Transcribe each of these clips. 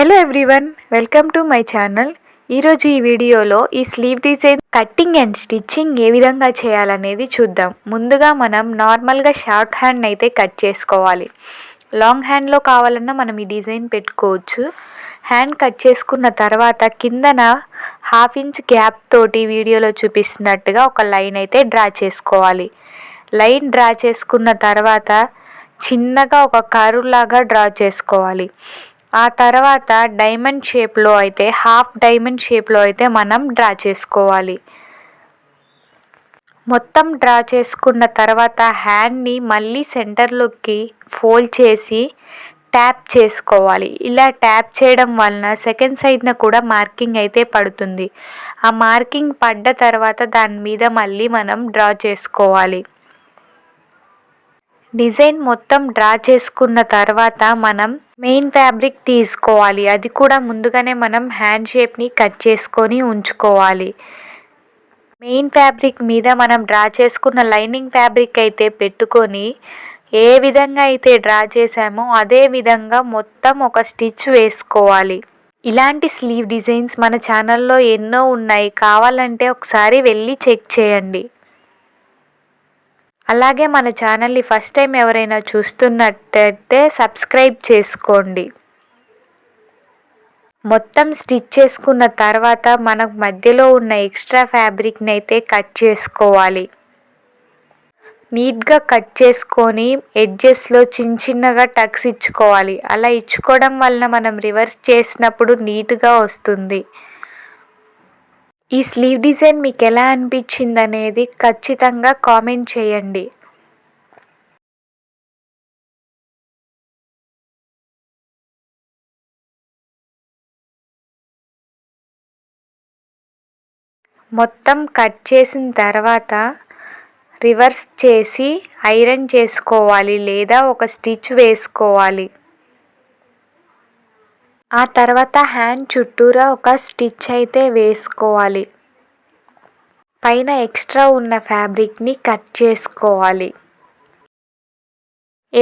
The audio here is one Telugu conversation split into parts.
Hello everyone, welcome to my channel. ఈరోజు ఈ వీడియోలో ఈ sleeve design cutting and stitching ఏ విధంగా చేయాలనేది చూద్దాం. ముందుగా మనం నార్మల్గా షార్ట్ హ్యాండ్ అయితే కట్ చేసుకోవాలి. లాంగ్ హ్యాండ్లో కావాలన్నా మనం ఈ డిజైన్ పెట్టుకోవచ్చు. హ్యాండ్ కట్ చేసుకున్న తర్వాత కిందన 1/2 ఇంచ్ గ్యాప్ తోటి వీడియోలో చూపిస్తున్నట్టుగా ఒక లైన్ అయితే డ్రా చేసుకోవాలి. లైన్ డ్రా చేసుకున్న తర్వాత చిన్నగా ఒక కర్వ్ లాగా డ్రా చేసుకోవాలి. ఆ తర్వాత డైమండ్ షేప్లో అయితే హాఫ్ డైమండ్ షేప్లో అయితే మనం డ్రా చేసుకోవాలి. మొత్తం డ్రా చేసుకున్న తర్వాత హ్యాండ్ని మళ్ళీ సెంటర్లోకి ఫోల్డ్ చేసి ట్యాప్ చేసుకోవాలి. ఇలా ట్యాప్ చేయడం వలన సెకండ్ సైడ్న కూడా మార్కింగ్ అయితే పడుతుంది. ఆ మార్కింగ్ పడ్డ తర్వాత దాని మీద మళ్ళీ మనం డ్రా చేసుకోవాలి. డిజైన్ మొత్తం డ్రా చేసుకున్న తర్వాత మనం మెయిన్ ఫ్యాబ్రిక్ తీసుకోవాలి. అది కూడా ముందుగానే మనం హ్యాండ్ షేప్ని కట్ చేసుకొని ఉంచుకోవాలి. మెయిన్ ఫ్యాబ్రిక్ మీద మనం డ్రా చేసుకున్న లైనింగ్ ఫ్యాబ్రిక్ అయితే పెట్టుకొని ఏ విధంగా అయితే డ్రా చేసామో అదే విధంగా మొత్తం ఒక స్టిచ్ వేసుకోవాలి. ఇలాంటి స్లీవ్ డిజైన్స్ మన ఛానల్లో ఎన్నో ఉన్నాయి, కావాలంటే ఒకసారి వెళ్ళి చెక్ చేయండి. అలాగే మన ఛానల్ని ఫస్ట్ టైం ఎవరైనా చూస్తున్నట్టయితే సబ్స్క్రైబ్ చేసుకోండి. మొత్తం స్టిచ్ చేసుకున్న తర్వాత మనకు మధ్యలో ఉన్న ఎక్స్ట్రా ఫ్యాబ్రిక్ని అయితే కట్ చేసుకోవాలి. నీట్గా కట్ చేసుకొని ఎడ్జెస్లో చిన్నగా టక్స్ ఇచ్చుకోవాలి. అలా ఇచ్చుకోవడం వలన మనం రివర్స్ చేసినప్పుడు నీట్గా వస్తుంది. ఈ స్లీవ్ డిజైన్ మీకు ఎలా అనిపించింది అనేది ఖచ్చితంగా కామెంట్ చేయండి. మొత్తం కట్ చేసిన తర్వాత రివర్స్ చేసి ఐరన్ చేసుకోవాలి లేదా ఒక స్టిచ్ వేసుకోవాలి. ఆ తర్వాత హ్యాండ్ చుట్టూరా ఒక స్టిచ్ అయితే వేసుకోవాలి. పైన ఎక్స్ట్రా ఉన్న ఫ్యాబ్రిక్ని కట్ చేసుకోవాలి.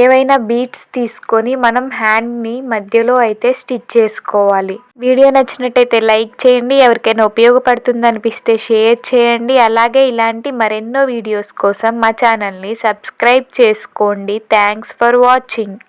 ఏవైనా బీడ్స్ తీసుకొని మనం హ్యాండ్ని మధ్యలో అయితే స్టిచ్ చేసుకోవాలి. వీడియో నచ్చినట్టయితే లైక్ చేయండి. ఎవరికైనా ఉపయోగపడుతుంది అనిపిస్తే షేర్ చేయండి. అలాగే ఇలాంటి మరెన్నో వీడియోస్ కోసం మా ఛానల్ని సబ్స్క్రైబ్ చేసుకోండి. Thanks for watching.